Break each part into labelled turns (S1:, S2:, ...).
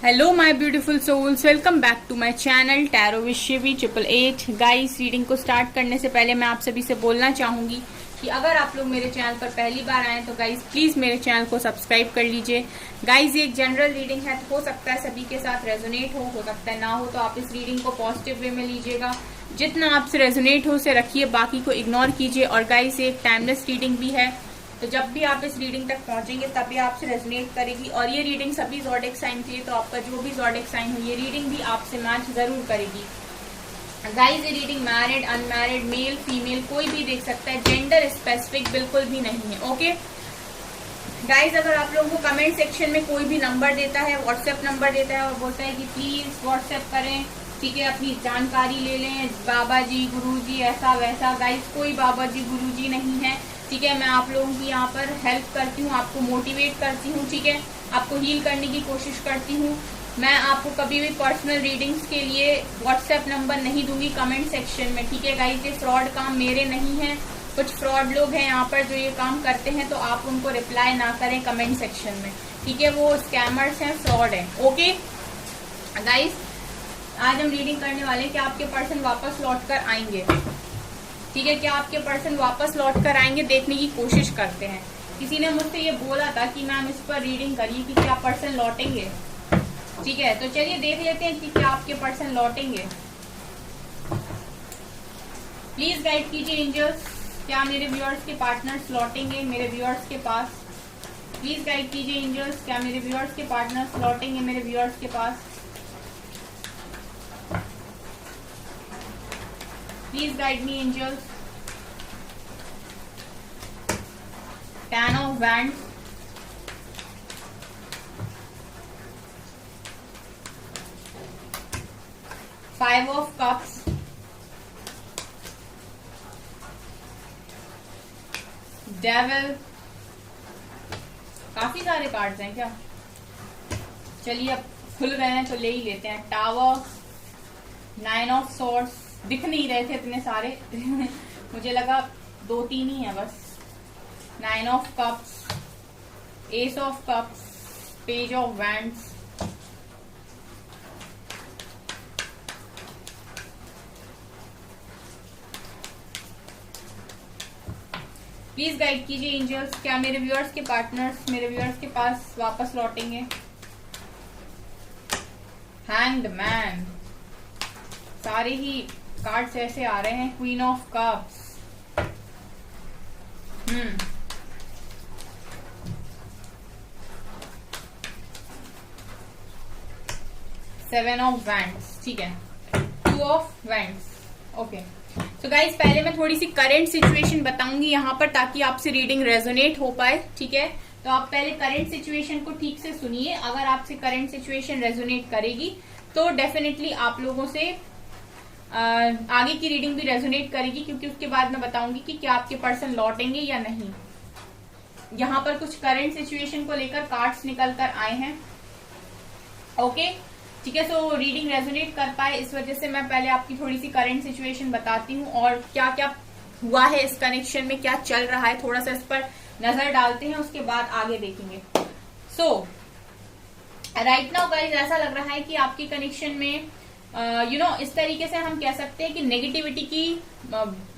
S1: Hello my beautiful souls, welcome back to my channel tarot with Shivi 888। Guys, reading को start करने से पहले मैं आप सभी से बोलना चाहूंगी कि अगर आप लोग मेरे चैनल पर पहली बार आए तो गाइस प्लीज मेरे चैनल को सब्सक्राइब कर लीजिए। गाइस, ये एक जनरल रीडिंग है, तो हो सकता है सभी के साथ रेजोनेट हो सकता है ना हो, तो आप इस रीडिंग को पॉजिटिव वे में लीजिएगा। जितना आपसे रेजोनेट हो उसे रखिए, बाकी को इग्नोर कीजिए। और गाइस, ये एक टाइमलेस रीडिंग भी है, तो जब भी आप इस रीडिंग तक पहुंचेंगे तभी आपसे रेजोनेट करेगी। और ये रीडिंग सभी ज़ोडिएक साइन के लिए, तो आपका जो भी ज़ोडिएक साइन हो ये रीडिंग भी आपसे मैच जरूर करेगी। गाइस, ये reading married, unmarried, male, female कोई भी देख सकता है, जेंडर स्पेसिफिक बिल्कुल भी नहीं है। ओके गाइस, अगर आप लोगों को कमेंट सेक्शन में कोई भी नंबर देता है, व्हाट्सएप नंबर देता है और बोलता है कि प्लीज व्हाट्सएप करें, ठीक है, अपनी जानकारी ले लें, बाबा जी, गुरु जी, ऐसा वैसा, गाइस कोई बाबा जी गुरु जी नहीं है, ठीक है। मैं आप लोगों की यहाँ पर हेल्प करती हूँ, आपको मोटिवेट करती हूँ, ठीक है, आपको हील करने की कोशिश करती हूँ। मैं आपको कभी भी पर्सनल रीडिंग्स के लिए व्हाट्सएप नंबर नहीं दूंगी कमेंट सेक्शन में, ठीक है गाइस। ये फ्रॉड काम मेरे नहीं है, कुछ फ्रॉड लोग हैं यहाँ पर जो ये काम करते हैं, तो आप उनको रिप्लाई ना करें कमेंट सेक्शन में, ठीक है, वो स्कैमर्स हैं, फ्रॉड है। ओके गाइस, आज हम रीडिंग करने वाले हैं कि आपके पर्सन वापस लौट कर आएंगे, ठीक है, क्या आपके पर्सन वापस लौट कर आएंगे, देखने की कोशिश करते हैं। किसी ने मुझसे ये बोला था कि मैम इस पर रीडिंग करिए कि क्या पर्सन लौटेंगे, ठीक है, तो चलिए देख लेते हैं कि क्या आपके पर्सन लौटेंगे। प्लीज गाइड कीजिए एंजल्स, क्या मेरे व्यूअर्स के पार्टनर्स लौटेंगे मेरे व्यूअर्स के पास। प्लीज गाइड कीजिए एंजल्स, क्या मेरे व्यूअर्स के पार्टनर्स लौटेंगे मेरे व्यूअर्स के पास। Please guide me, angels. Ten of Wands, Five of Cups, Devil। काफी सारे कार्ड्स हैं क्या? चलिए अब खुल गए हैं तो ले ही लेते हैं। टावर, नाइन ऑफ सॉर्ड्स, दिख नहीं रहे थे इतने सारे मुझे लगा 2-3 ही है बस। Nine of cups, S of cups, page of wands, please guide कीजिए एंजल्स, क्या मेरे व्यूअर्स के पार्टनर्स मेरे व्यूअर्स के पास वापस लौटेंगे। हैंग्ड मैन, सारे ही कार्ड्स ऐसे आ रहे हैं। Queen of cups, seven of wands, ठीक है, टू ऑफ वैंड्स। ओके, तो गाइज पहले मैं थोड़ी सी करंट सिचुएशन बताऊंगी यहाँ पर, ताकि आपसे रीडिंग रेजोनेट हो पाए, ठीक है। तो आप पहले करंट सिचुएशन को ठीक से सुनिए। अगर आपसे करंट सिचुएशन रेजोनेट करेगी तो डेफिनेटली आप लोगों से आगे की रीडिंग भी रेजोनेट करेगी, क्योंकि उसके बाद मैं बताऊंगी कि क्या आपके पर्सन लौटेंगे या नहीं। यहाँ पर कुछ करंट सिचुएशन को लेकर कार्ड्स निकल कर आए हैं। ओके, ठीक है, सो रीडिंग रेजोनेट कर पाए इस वजह से मैं पहले आपकी थोड़ी सी करंट सिचुएशन बताती हूँ और क्या क्या हुआ है इस कनेक्शन में, क्या चल रहा है, थोड़ा सा इस पर नजर डालते हैं, उसके बाद आगे देखेंगे। सो राइट नाउ गाइस, ऐसा लग रहा है कि आपकी कनेक्शन में इस तरीके से हम कह सकते हैं कि नेगेटिविटी की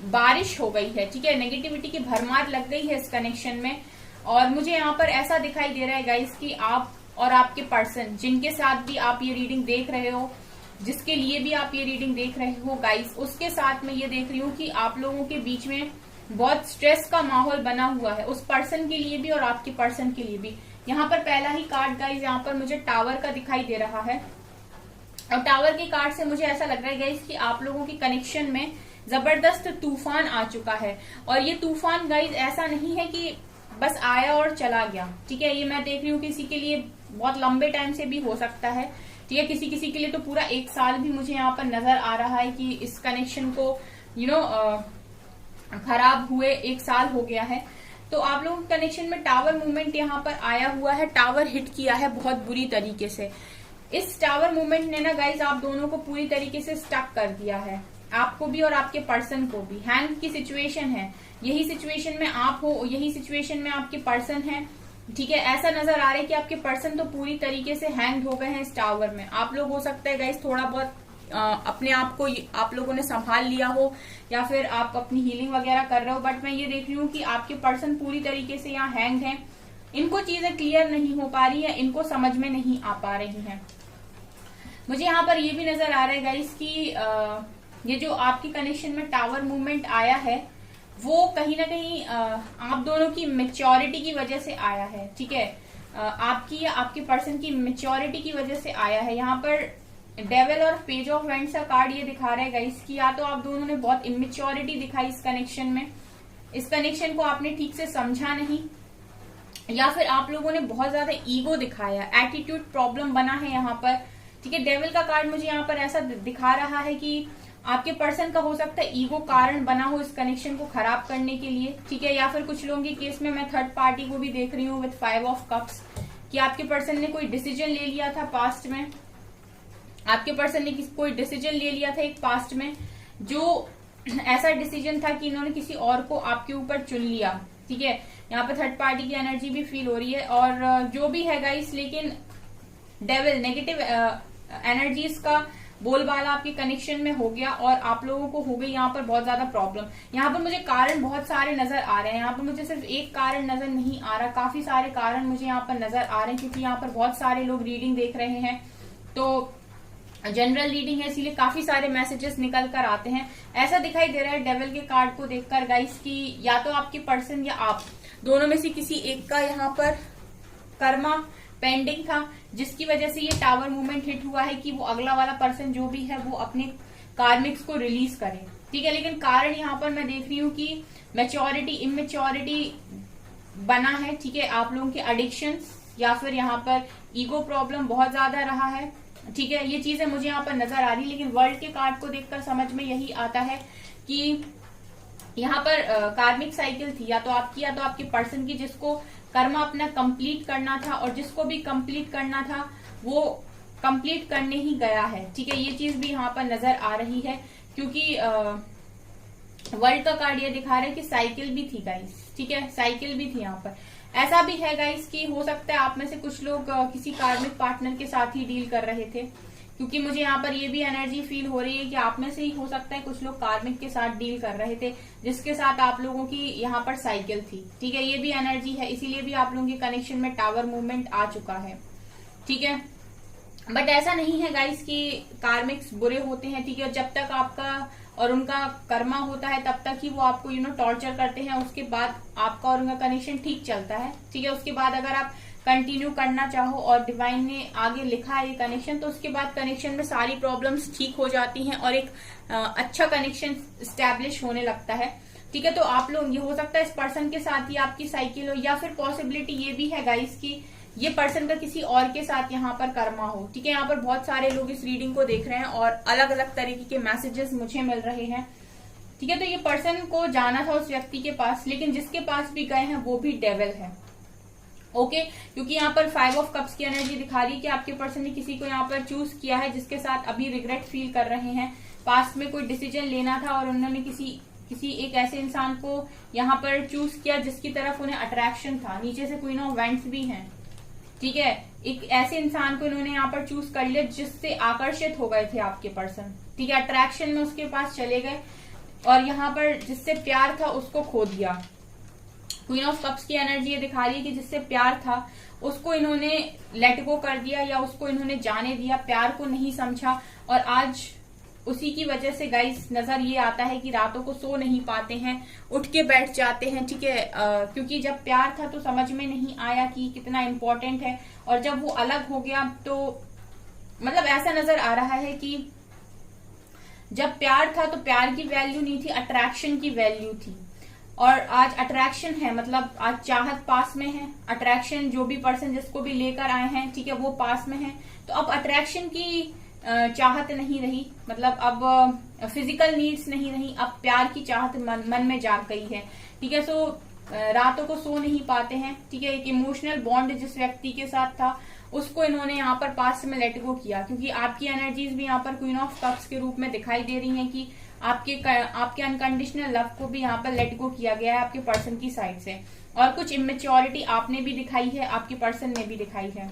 S1: बारिश हो गई है, ठीक है, नेगेटिविटी की भरमार लग गई है इस कनेक्शन में। और मुझे यहाँ पर ऐसा दिखाई दे रहा है गाइस कि आप और आपके पर्सन, जिनके साथ भी आप ये रीडिंग देख रहे हो, जिसके लिए भी आप ये रीडिंग देख रहे हो गाइस, उसके साथ मैं ये देख रही हूँ कि आप लोगों के बीच में बहुत स्ट्रेस का माहौल बना हुआ है, उस पर्सन के लिए भी और आपके पर्सन के लिए भी। यहाँ पर पहला ही कार्ड गाइस, यहाँ पर मुझे टावर का दिखाई दे रहा है, और टावर के कार्ड से मुझे ऐसा लग रहा है गाइस कि आप लोगों की कनेक्शन में जबरदस्त तूफान आ चुका है। और ये तूफान गाइस ऐसा नहीं है कि बस आया और चला गया, ठीक है, ये मैं देख रही हूँ किसी के लिए बहुत लंबे टाइम से भी हो सकता है, ठीक है, किसी किसी के लिए तो पूरा 1 साल भी मुझे यहाँ पर नजर आ रहा है कि इस कनेक्शन को खराब हुए 1 साल हो गया है। तो आप लोगों के कनेक्शन में टावर मूवमेंट यहाँ पर आया हुआ है, टावर हिट किया है बहुत बुरी तरीके से। इस टावर मूवमेंट ने ना गाइज आप दोनों को पूरी तरीके से स्टक कर दिया है, आपको भी और आपके पर्सन को भी। हैंग की सिचुएशन है, यही सिचुएशन में आप हो, यही सिचुएशन में आपके पर्सन है, ठीक है, ऐसा नजर आ रहा है कि आपके पर्सन तो पूरी तरीके से हैंग हो गए हैं इस टावर में। आप लोग हो सकता है गाइस थोड़ा बहुत अपने आप को आप लोगों ने संभाल लिया हो, या फिर आप अपनी हीलिंग वगैरह कर रहे हो, बट मैं ये देख रही हूँ कि आपके पर्सन पूरी तरीके से यहाँ हैंग हैं। इनको चीजें क्लियर नहीं हो पा रही है, इनको समझ में नहीं आ पा रही हैं। मुझे यहाँ पर ये भी नजर आ रहा है गाइस कि ये जो आपकी कनेक्शन में टावर मूवमेंट आया है वो कहीं ना कहीं आप दोनों की मेच्योरिटी की वजह से आया है। ठीक है, आपकी या आपके पर्सन की मेच्योरिटी की वजह से आया है। यहाँ पर डेविल और पेज ऑफ वेंट्स का कार्ड ये दिखा रहा है गाइस कि या तो आप दोनों ने बहुत इमेच्योरिटी दिखाई इस कनेक्शन में, इस कनेक्शन को आपने ठीक से समझा नहीं, या फिर आप लोगों ने बहुत ज्यादा ईगो दिखाया, एटीट्यूड प्रॉब्लम बना है यहाँ पर। ठीक है, डेविल का कार्ड मुझे यहाँ पर ऐसा दिखा रहा है कि आपके पर्सन का हो सकता है ईगो कारण बना हो इस कनेक्शन को खराब करने के लिए। ठीक है, या फिर कुछ लोगों के केस में मैं थर्ड पार्टी को भी देख रही हूँ विद 5 ऑफ कप्स, कि आपके पर्सन ने कोई डिसीजन ले लिया था पास्ट में, आपके पर्सन ने कोई डिसीजन ले लिया था एक पास्ट में, जो ऐसा डिसीजन था कि इन्होंने किसी और को आपके ऊपर चुन लिया। ठीक है, यहाँ पे थर्ड पार्टी की एनर्जी भी फील हो रही है, और जो भी है गाइस, लेकिन डेविल नेगेटिव एनर्जीज का बोलबाला आपके कनेक्शन में हो गया, और आप लोगों को हो गई यहाँ पर बहुत ज्यादा प्रॉब्लम। यहाँ पर मुझे कारण बहुत सारे नजर आ रहे हैं, यहाँ पर मुझे सिर्फ एक कारण नजर नहीं आ रहा, काफी सारे कारण मुझे यहाँ पर नजर आ रहे हैं, क्योंकि यहाँ पर बहुत सारे लोग रीडिंग देख रहे हैं। तो जनरल रीडिंग है, इसीलिए काफी सारे मैसेजेस निकल कर आते हैं। ऐसा दिखाई दे रहा है डेविल के कार्ड को देखकर गाइस कि या तो आपके पर्सन या आप दोनों में से किसी एक का यहाँ पर कर्मा पेंडिंग था, जिसकी वजह से ये टावर मूवमेंट हिट हुआ है कि वो अगला वाला पर्सन जो भी है वो अपने कार्मिक्स को रिलीज करे। ठीक है, लेकिन कारण यहाँ पर मैं देख रही हूँ कि मैच्योरिटी इमेच्योरिटी बना है। ठीक है, आप लोगों के एडिक्शन या फिर यहाँ पर ईगो प्रॉब्लम बहुत ज्यादा रहा है। ठीक है, ये चीजें मुझे यहाँ पर नजर आ रही, लेकिन वर्ल्ड के कार्ड को देखकर समझ में यही आता है कि यहाँ पर कार्मिक साइकिल थी, या तो आपकी या तो आपके पर्सन की, जिसको कर्मा अपना कंप्लीट करना था, और जिसको भी कंप्लीट करना था वो कंप्लीट करने ही गया है। ठीक है, ये चीज भी यहाँ पर नजर आ रही है, क्योंकि वर्ल्ड का कार्ड ये दिखा रहा है कि साइकिल भी थी गाइस। ठीक है, साइकिल भी थी यहाँ पर। ऐसा भी है गाइस कि हो सकता है आप में से कुछ लोग किसी कार्मिक पार्टनर के साथ ही डील कर रहे थे, क्योंकि मुझे यहाँ पर ये भी एनर्जी फील हो रही है कि आप में से ही हो सकता है कुछ लोग कार्मिक के साथ डील कर रहे थे, जिसके साथ आप लोगों की यहाँ पर साइकिल थी। ठीक है, ये भी एनर्जी है, इसीलिए भी आप लोगों के कनेक्शन में टावर मूवमेंट आ चुका है। ठीक है, बट ऐसा नहीं है गाइस कि कार्मिक्स बुरे होते हैं। ठीक है, जब तक आपका और उनका कर्मा होता है तब तक ही वो आपको टॉर्चर करते हैं, उसके बाद आपका और उनका कनेक्शन ठीक चलता है। ठीक है, उसके बाद अगर आप कंटिन्यू करना चाहो और डिवाइन ने आगे लिखा है ये कनेक्शन, तो उसके बाद कनेक्शन में सारी प्रॉब्लम्स ठीक हो जाती हैं और एक अच्छा कनेक्शन स्टैब्लिश होने लगता है। ठीक है, तो आप लोग, ये हो सकता है इस पर्सन के साथ ही आपकी साइकिल हो, या फिर पॉसिबिलिटी ये भी है गाइस कि ये पर्सन का किसी और के साथ यहाँ पर कर्मा हो। ठीक है, यहाँ पर बहुत सारे लोग इस रीडिंग को देख रहे हैं और अलग अलग तरीके के मैसेजेस मुझे मिल रहे हैं। ठीक है, तो ये पर्सन को जाना था उस व्यक्ति के पास, लेकिन जिसके पास भी गए हैं वो भी डेविल है। ओके, क्योंकि यहाँ पर 5 ऑफ कप्स की एनर्जी दिखा रही है कि आपके पर्सन ने किसी को यहाँ पर चूज किया है, जिसके साथ अभी रिग्रेट फील कर रहे हैं। पास्ट में कोई डिसीजन लेना था और उन्होंने किसी एक ऐसे इंसान को यहाँ पर चूज किया जिसकी तरफ उन्हें अट्रैक्शन था। नीचे से क्वीन ऑफ वेंट्स भी हैं। ठीक है, एक ऐसे इंसान को इन्होंने यहाँ पर चूज कर लिया जिससे आकर्षित हो गए थे आपके पर्सन। ठीक है, अट्रैक्शन में उसके पास चले गए और यहाँ पर जिससे प्यार था उसको खो दिया। क्वीन ऑफ कप्स की एनर्जी ये दिखा रही है कि जिससे प्यार था उसको इन्होंने लेट गो कर दिया, या उसको इन्होंने जाने दिया, प्यार को नहीं समझा, और आज उसी की वजह से गाइस नजर ये आता है कि रातों को सो नहीं पाते हैं, उठ के बैठ जाते हैं। ठीक है, क्योंकि जब प्यार था तो समझ में नहीं आया कि कितना इम्पोर्टेंट है, और जब वो अलग हो गया तो मतलब ऐसा नजर आ रहा है कि जब प्यार था तो प्यार की वैल्यू नहीं थी, अट्रैक्शन की वैल्यू थी। और आज अट्रैक्शन है, मतलब आज चाहत पास में है, अट्रैक्शन जो भी पर्सन जिसको भी लेकर आए हैं, ठीक है, वो पास में है। तो अब अट्रैक्शन की चाहत नहीं रही, मतलब अब फिजिकल नीड्स नहीं रही, अब प्यार की चाहत मन में जाग गई है। ठीक है, सो रातों को सो नहीं पाते हैं। ठीक है, एक इमोशनल बॉन्ड जिस व्यक्ति के साथ था उसको इन्होंने यहाँ पर पास्ट में लेट गो किया, क्योंकि आपकी एनर्जीज भी यहाँ पर क्वीन ऑफ कप्स के रूप में दिखाई दे रही हैं कि आपके अनकंडीशनल लव को भी यहाँ पर लेट गो किया गया है आपके पर्सन की साइड से, और कुछ इमेच्योरिटी आपने भी दिखाई है, आपके पर्सन ने भी दिखाई है।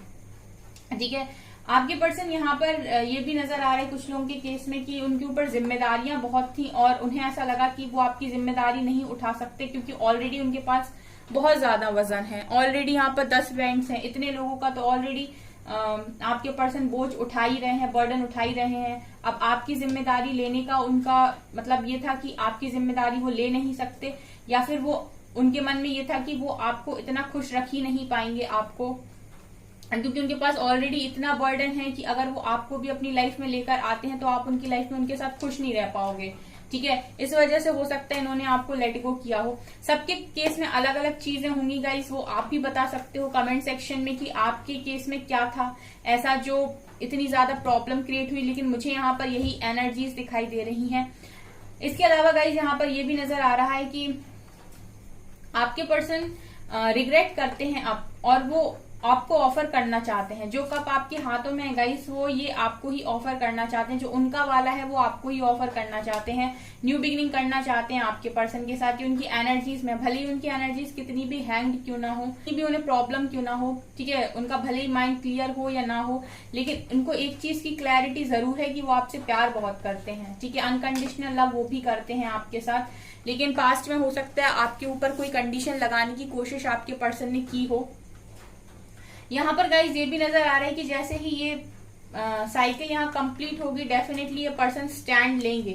S1: ठीक है, आपके पर्सन यहाँ पर ये भी नजर आ रहा है कुछ लोगों के केस में कि उनके ऊपर जिम्मेदारियां बहुत थी और उन्हें ऐसा लगा कि वो आपकी जिम्मेदारी नहीं उठा सकते, क्योंकि ऑलरेडी उनके पास बहुत ज्यादा वजन है। ऑलरेडी यहाँ पर 10 बैंड्स हैं, इतने लोगों का तो ऑलरेडी आपके पर्सन बोझ उठा ही रहे हैं, बर्डन उठा ही रहे हैं। अब आपकी जिम्मेदारी लेने का उनका मतलब ये था कि आपकी जिम्मेदारी वो ले नहीं सकते, या फिर वो उनके मन में ये था कि वो आपको इतना खुश रख ही नहीं पाएंगे आपको, क्योंकि उनके पास ऑलरेडी इतना बर्डन है कि अगर वो आपको भी अपनी लाइफ में लेकर आते हैं तो आप उनकी लाइफ में उनके साथ खुश नहीं रह पाओगे। ठीक है, इस वजह से हो सकता है इन्होंने आपको लेट गो किया हो। सबके केस में अलग अलग चीजें होंगी गाइस, वो आप भी बता सकते हो कमेंट सेक्शन में कि आपके केस में क्या था ऐसा जो इतनी ज्यादा प्रॉब्लम क्रिएट हुई, लेकिन मुझे यहाँ पर यही एनर्जीज दिखाई दे रही हैं। इसके अलावा गाइस यहाँ पर ये भी नजर आ रहा है कि आपके पर्सन रिग्रेट करते हैं आप, और वो आपको ऑफर करना चाहते हैं। जो कप आपके हाथों में है गाइस, वो ये आपको ही ऑफर करना चाहते हैं। जो उनका वाला है वो आपको ही ऑफर करना चाहते हैं, न्यू बिगिनिंग करना चाहते हैं आपके पर्सन के साथ। उनकी एनर्जीज में भले ही उनकी एनर्जीज कितनी भी हैंग्ड क्यों ना हो, कितनी भी उन्हें प्रॉब्लम क्यों ना हो, ठीक है, उनका भले ही माइंड क्लियर हो या ना हो, लेकिन उनको एक चीज की क्लैरिटी जरूर है कि वो आपसे प्यार बहुत करते हैं। ठीक है, अनकंडीशनल लव वो भी करते हैं आपके साथ, लेकिन पास्ट में हो सकता है आपके ऊपर कोई कंडीशन लगाने की कोशिश आपके पर्सन ने की हो। यहाँ पर गाइज ये भी नजर आ रहा है कि जैसे ही ये साइकिल यहाँ कंप्लीट होगी, डेफिनेटली ये पर्सन स्टैंड लेंगे।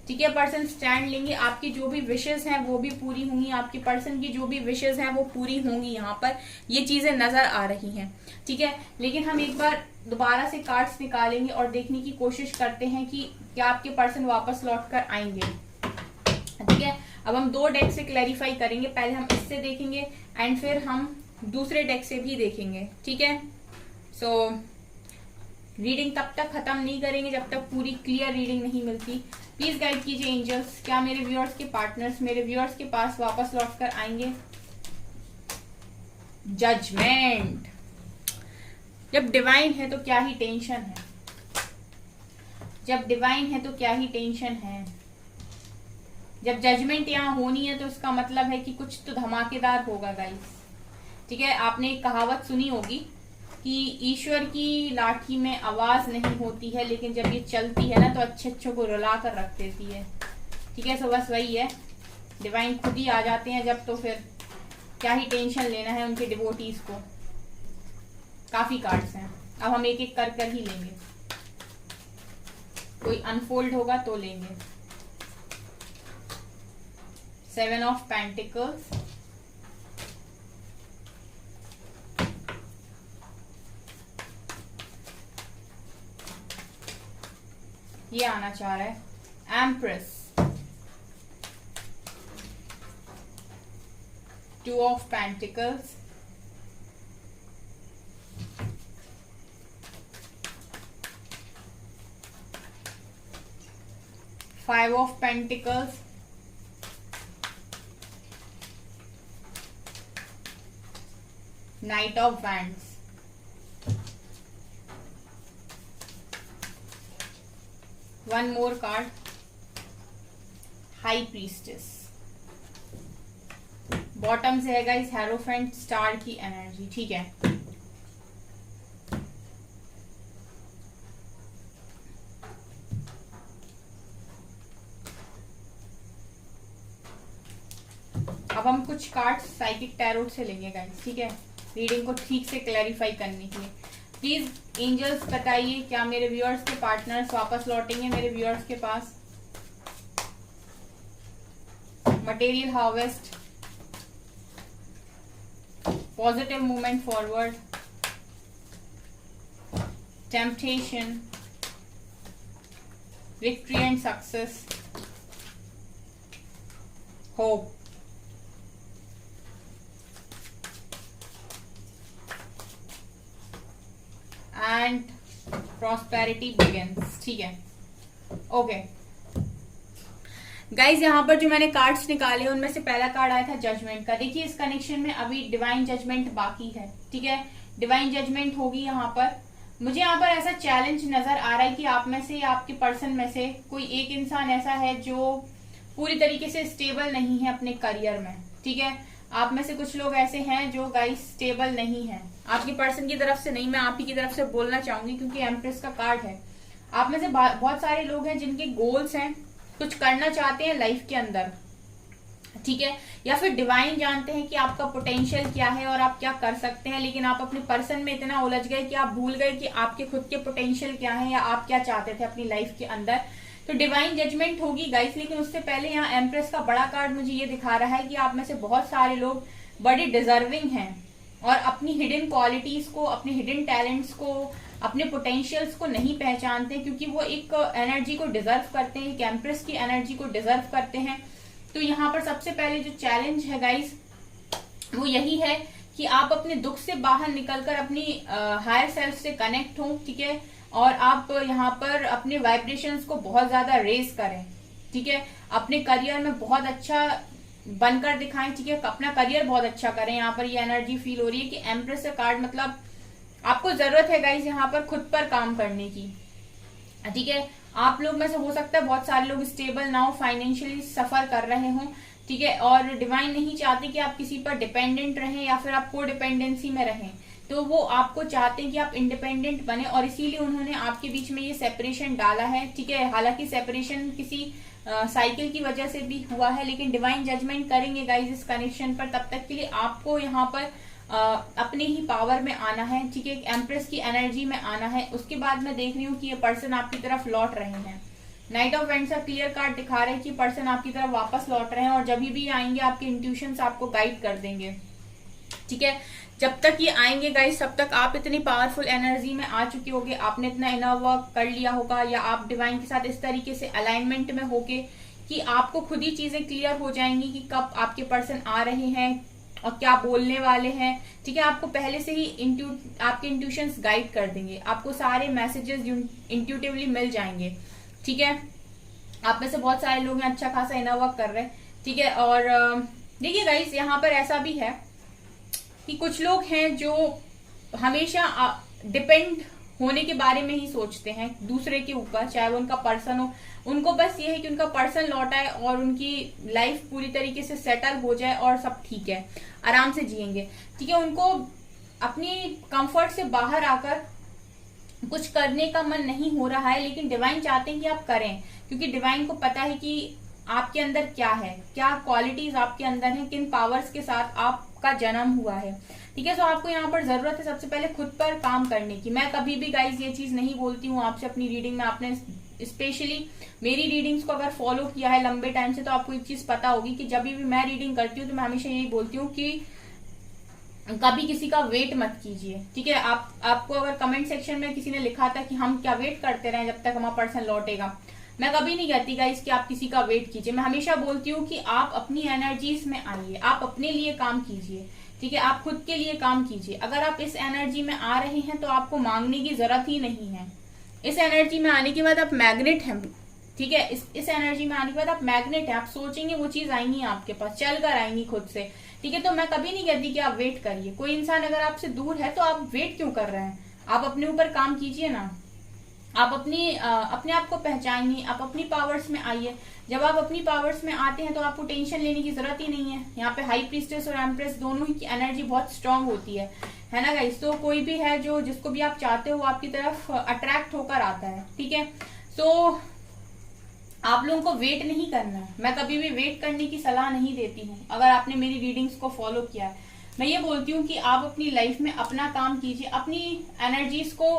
S1: ठीक है, पर्सन स्टैंड लेंगे, आपकी जो भी विशेष हैं वो भी पूरी होंगी, आपके पर्सन की जो भी विशेष हैं वो पूरी होंगी। यहाँ पर ये चीजें नजर आ रही हैं। ठीक है, लेकिन हम एक बार दोबारा से कार्ड्स निकालेंगे और देखने की कोशिश करते हैं कि क्या आपके पर्सन वापस लौट कर आएंगे। ठीक है, अब हम 2 डेक से क्लैरिफाई करेंगे, पहले हम इससे देखेंगे एंड फिर हम दूसरे डेक से भी देखेंगे। ठीक है, सो रीडिंग तब तक खत्म नहीं करेंगे जब तक पूरी क्लियर रीडिंग नहीं मिलती। प्लीज गाइड कीजिए एंजल्स, क्या मेरे व्यूअर्स के पार्टनर्स मेरे व्यूअर्स के पास वापस लौट कर आएंगे। जजमेंट, जब डिवाइन है तो क्या ही टेंशन है, जब डिवाइन है तो क्या ही टेंशन है। जब जजमेंट यहाँ होनी है तो उसका मतलब है कि कुछ तो धमाकेदार होगा गाइस। ठीक है, आपने एक कहावत सुनी होगी कि ईश्वर की लाठी में आवाज नहीं होती है, लेकिन जब ये चलती है ना तो अच्छे अच्छों को रुला कर रख देती है। ठीक है, सो बस वही है, डिवाइन खुद ही आ जाते हैं जब, तो फिर क्या ही टेंशन लेना है उनके डिवोटीज को। काफी कार्ड्स हैं, अब हम एक एक कर कर ही लेंगे, कोई अनफोल्ड होगा तो लेंगे। 7 ऑफ पेंटिकल्स, ये आना चाह रहा है empress, 2 of pentacles, 5 of pentacles, night of wands, one more card, high priestess. Bottom से है गाइस हेरोफेंट, स्टार की एनर्जी। ठीक है, अब हम कुछ कार्ड्स साइकिक टैरोट से लेंगे गाइस। ठीक है, रीडिंग को ठीक से क्लैरिफाई करने के लिए प्लीज एंजल्स बताइए क्या मेरे व्यूअर्स के पार्टनर्स वापस लौटेंगे मेरे व्यूअर्स के पास। Material harvest, positive movement forward, temptation, victory and success, hope, and prosperity begins. ठीक है, ओके गाइज, यहाँ पर जो मैंने कार्ड्स निकाले उनमें से पहला कार्ड आया था जजमेंट का। देखिए इस कनेक्शन में अभी डिवाइन जजमेंट बाकी है। ठीक है, डिवाइन जजमेंट होगी यहाँ पर, मुझे यहाँ पर ऐसा चैलेंज नजर आ रहा है कि आप में से या आपके पर्सन में से कोई एक इंसान ऐसा है जो पूरी तरीके से स्टेबल नहीं है अपने करियर में, ठीक है। आप में से कुछ लोग ऐसे हैं जो गाइस स्टेबल नहीं है, आपके पर्सन की तरफ से नहीं, मैं आप ही की तरफ से बोलना चाहूंगी क्योंकि एम्प्रेस का कार्ड है। आप में से बहुत सारे लोग हैं जिनके गोल्स हैं, कुछ करना चाहते हैं लाइफ के अंदर, ठीक है, या फिर डिवाइन जानते हैं कि आपका पोटेंशियल क्या है और आप क्या कर सकते हैं, लेकिन आप अपने पर्सन में इतना उलझ गए कि आप भूल गए कि आपके खुद के पोटेंशियल क्या है या आप क्या चाहते थे अपनी लाइफ के अंदर। तो डिवाइन जजमेंट होगी गाइस, लेकिन उससे पहले यहाँ एम्प्रेस का बड़ा कार्ड मुझे ये दिखा रहा है कि आप में से बहुत सारे लोग बड़े डिजर्विंग हैं और अपनी हिडन क्वालिटीज को, अपने हिडन टैलेंट्स को, अपने पोटेंशियल्स को नहीं पहचानते क्योंकि वो एक एनर्जी को डिजर्व करते हैं, एक एम्प्रेस की एनर्जी को डिजर्व करते हैं। तो यहाँ पर सबसे पहले जो चैलेंज है गाइस वो यही है कि आप अपने दुख से बाहर निकलकर अपनी हायर सेल्फ से कनेक्ट हो, ठीक है, और आप यहाँ पर अपने वाइब्रेशंस को बहुत ज्यादा रेज करें, ठीक है, अपने करियर में बहुत अच्छा बनकर दिखाएं, ठीक है, अपना करियर बहुत अच्छा करें। यहाँ पर ये एनर्जी फील हो रही है कि एम्प्रेस का कार्ड मतलब आपको जरूरत है गाइस यहाँ पर खुद पर काम करने की, ठीक है। आप लोग में से हो सकता है बहुत सारे लोग स्टेबल ना हो, फाइनेंशियली सफर कर रहे हो, ठीक है, और डिवाइन नहीं चाहते कि आप किसी पर डिपेंडेंट रहें या फिर आप को डिपेंडेंसी में रहें, तो वो आपको चाहते हैं कि आप इंडिपेंडेंट बने और इसीलिए उन्होंने आपके बीच में ये सेपरेशन डाला है, ठीक है। हालांकि सेपरेशन किसी साइकिल की वजह से भी हुआ है, लेकिन डिवाइन जजमेंट करेंगे गाइस इस कनेक्शन पर। तब तक के लिए आपको यहाँ पर अपने ही पावर में आना है, ठीक है, एम्प्रेस की एनर्जी में आना है। उसके बाद मैं देख रही हूँ कि ये पर्सन आपकी तरफ लौट रहे हैं। नाइट ऑफ वेंट्स का क्लियर कार्ड दिखा रहे हैं कि पर्सन आपकी तरफ वापस लौट रहे हैं और जब भी आएंगे आपके इंट्यूशंस आपको गाइड कर देंगे, ठीक है। जब तक ये आएंगे गाइस तब तक आप इतनी पावरफुल एनर्जी में आ चुके होगे, आपने इतना इनर वर्क कर लिया होगा या आप डिवाइन के साथ इस तरीके से अलाइनमेंट में होके कि आपको खुद ही चीजें क्लियर हो जाएंगी कि कब आपके पर्सन आ रहे हैं और क्या बोलने वाले हैं, ठीक है। आपको पहले से ही आपके इंट्यूशंस गाइड कर देंगे, आपको सारे मैसेजेस इंट्यूटिवली मिल जाएंगे, ठीक है। आप में से बहुत सारे लोग हैं अच्छा खासा इनर वर्क कर रहे हैं, ठीक है। और देखिए गाइस यहाँ पर ऐसा भी है कि कुछ लोग हैं जो हमेशा डिपेंड होने के बारे में ही सोचते हैं दूसरे के ऊपर, चाहे वो उनका पर्सन हो। उनको बस ये है कि उनका पर्सन लौट आए और उनकी लाइफ पूरी तरीके से सेटल हो जाए और सब ठीक है, आराम से जिएंगे, ठीक है। उनको अपनी कंफर्ट से बाहर आकर कुछ करने का मन नहीं हो रहा है, लेकिन डिवाइन चाहते हैं कि आप करें क्योंकि डिवाइन को पता है कि आपके अंदर क्या है, क्या क्वालिटीज आपके अंदर है, किन पावर्स के साथ आपका जन्म हुआ है, ठीक है। तो आपको यहाँ पर जरूरत है सबसे पहले खुद पर काम करने की। मैं कभी भी गाइज ये चीज नहीं बोलती हूँ आपसे अपनी रीडिंग में, आपने स्पेशली मेरी रीडिंग्स को अगर फॉलो किया है लंबे टाइम से तो आपको एक चीज पता होगी कि जब भी मैं रीडिंग करती हूँ तो मैं हमेशा यही बोलती हूँ कि कभी किसी का वेट मत कीजिए, ठीक है। आपको अगर कमेंट सेक्शन में किसी ने लिखा था कि हम क्या वेट करते रहे जब तक हमारा पर्सन लौटेगा, मैं कभी नहीं कहती गाइस कि आप किसी का वेट कीजिए। मैं हमेशा बोलती हूँ कि आप अपनी एनर्जीज में आइए, आप अपने लिए काम कीजिए, ठीक है, आप खुद के लिए काम कीजिए। अगर आप इस एनर्जी में आ रहे हैं तो आपको मांगने की जरूरत ही नहीं है। इस एनर्जी में आने के बाद आप मैग्नेट हैं, ठीक है। इस एनर्जी में आने के बाद आप मैग्नेट है, आप सोचेंगे वो चीज आएंगी आपके पास, चल कर आएंगी खुद से, ठीक है। तो मैं कभी नहीं कहती कि आप वेट करिए। कोई इंसान अगर आपसे दूर है तो आप वेट क्यों कर रहे हैं, आप अपने ऊपर काम कीजिए ना। आप अपने आप को पहचानिए, आप अपनी पावर्स में आइए। जब आप अपनी पावर्स में आते हैं तो आपको टेंशन लेने की जरूरत ही नहीं है। यहाँ पे हाई प्रीस्टेस और एम्प्रेस दोनों ही की एनर्जी बहुत स्ट्रांग होती है ना गाइस। तो कोई भी है जो जिसको भी आप चाहते हो आपकी तरफ अट्रैक्ट होकर आता है, ठीक है। तो आप लोगों को वेट नहीं करना है, मैं कभी भी वेट करने की सलाह नहीं देती हूँ। अगर आपने मेरी रीडिंग्स को फॉलो किया है, मैं ये बोलती हूँ कि आप अपनी लाइफ में अपना काम कीजिए, अपनी एनर्जीज को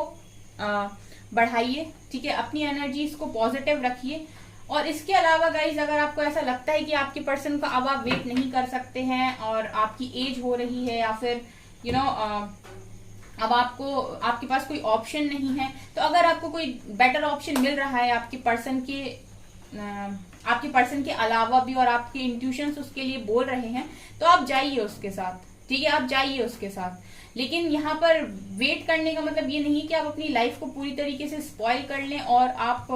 S1: बढ़ाइए, ठीक है, अपनी एनर्जीज को पॉजिटिव रखिए। और इसके अलावा गाइज अगर आपको ऐसा लगता है कि आपके पर्सन का अब आप वेट नहीं कर सकते हैं और आपकी एज हो रही है या फिर अब आपके पास कोई ऑप्शन नहीं है, तो अगर आपको कोई बेटर ऑप्शन मिल रहा है आपके पर्सन के अलावा भी और आपके इंट्यूशंस उसके लिए बोल रहे हैं तो आप जाइए उसके साथ, ठीक है, आप जाइए उसके साथ। लेकिन यहाँ पर वेट करने का मतलब ये नहीं कि आप अपनी लाइफ को पूरी तरीके से स्पॉइल कर लें और आप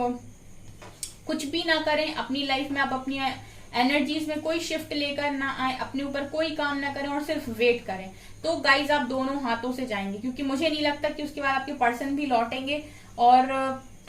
S1: कुछ भी ना करें अपनी लाइफ में। आप अपनी एनर्जीज में कोई शिफ्ट लेकर ना आए, अपने ऊपर कोई काम ना करें और सिर्फ वेट करें, तो गाइज आप दोनों हाथों से जाएंगे, क्योंकि मुझे नहीं लगता कि उसके बाद आपके पर्सन भी लौटेंगे और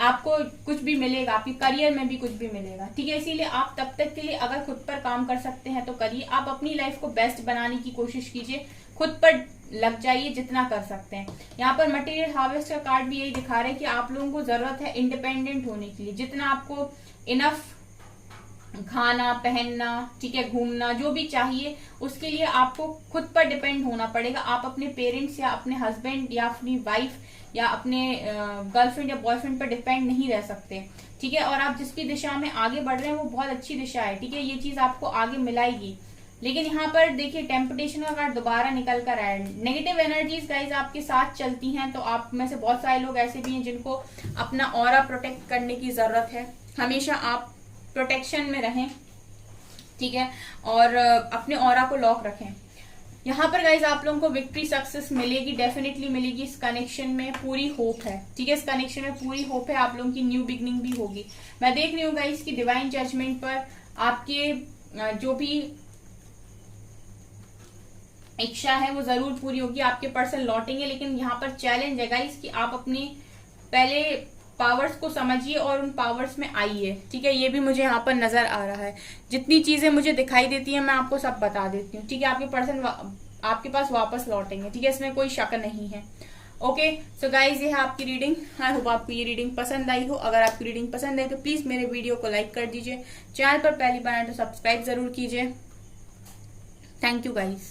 S1: आपको कुछ भी मिलेगा, आपके करियर में भी कुछ भी मिलेगा। ठीक है, इसीलिए आप तब तक के लिए अगर खुद पर काम कर सकते हैं तो करिए। आप अपनी लाइफ को बेस्ट बनाने की कोशिश कीजिए, खुद पर लग जाइए जितना कर सकते हैं। यहाँ पर मटेरियल हार्वेस्ट का कार्ड भी यही दिखा रहा है कि आप लोगों को जरूरत है इंडिपेंडेंट होने के लिए, जितना आपको इनफ खाना पहनना, ठीक है, घूमना, जो भी चाहिए उसके लिए आपको खुद पर डिपेंड होना पड़ेगा। आप अपने पेरेंट्स या अपने हस्बैंड या अपनी वाइफ या अपने गर्लफ्रेंड या बॉयफ्रेंड पर डिपेंड नहीं रह सकते। ठीक है, और आप जिस भी दिशा में आगे बढ़ रहे हैं वो बहुत अच्छी दिशा है। ठीक है, ये चीज आपको आगे मिलाएगी। लेकिन यहाँ पर देखिए टेम्पटेशन का कार्ड दोबारा निकल कर आया। नेगेटिव एनर्जीज गाइज आपके साथ चलती हैं, तो आप में से बहुत सारे लोग ऐसे भी हैं जिनको अपना ऑरा प्रोटेक्ट करने की जरूरत है। हमेशा आप प्रोटेक्शन में रहें, ठीक है, और अपने ऑरा को लॉक रखें। यहाँ पर गाइज आप लोगों को विक्ट्री सक्सेस मिलेगी, डेफिनेटली मिलेगी। इस कनेक्शन में पूरी होप है। ठीक है, इस कनेक्शन में पूरी होप है, आप लोगों की न्यू बिगनिंग भी होगी। मैं देख रही हूँ गाइज की डिवाइन जजमेंट पर आपके जो भी इच्छा है वो जरूर पूरी होगी, आपके पर्सन लौटेंगे। लेकिन यहाँ पर चैलेंज है गाइस कि आप अपनी पहले पावर्स को समझिए और उन पावर्स में आइए। ठीक है, ये भी मुझे यहाँ पर नजर आ रहा है। जितनी चीजें मुझे दिखाई देती है मैं आपको सब बता देती हूँ। ठीक है, आपके पर्सन आपके पास वापस लौटेंगे। ठीक है, इसमें कोई शक नहीं है। ओके, सो गाइज ये है आपकी रीडिंग। आई होप आपको ये रीडिंग पसंद आई हो। अगर आपकी रीडिंग पसंद आई तो प्लीज मेरे वीडियो को लाइक कर दीजिए। चैनल पर पहली बार आए तो सब्सक्राइब जरूर कीजिए। Thank you guys.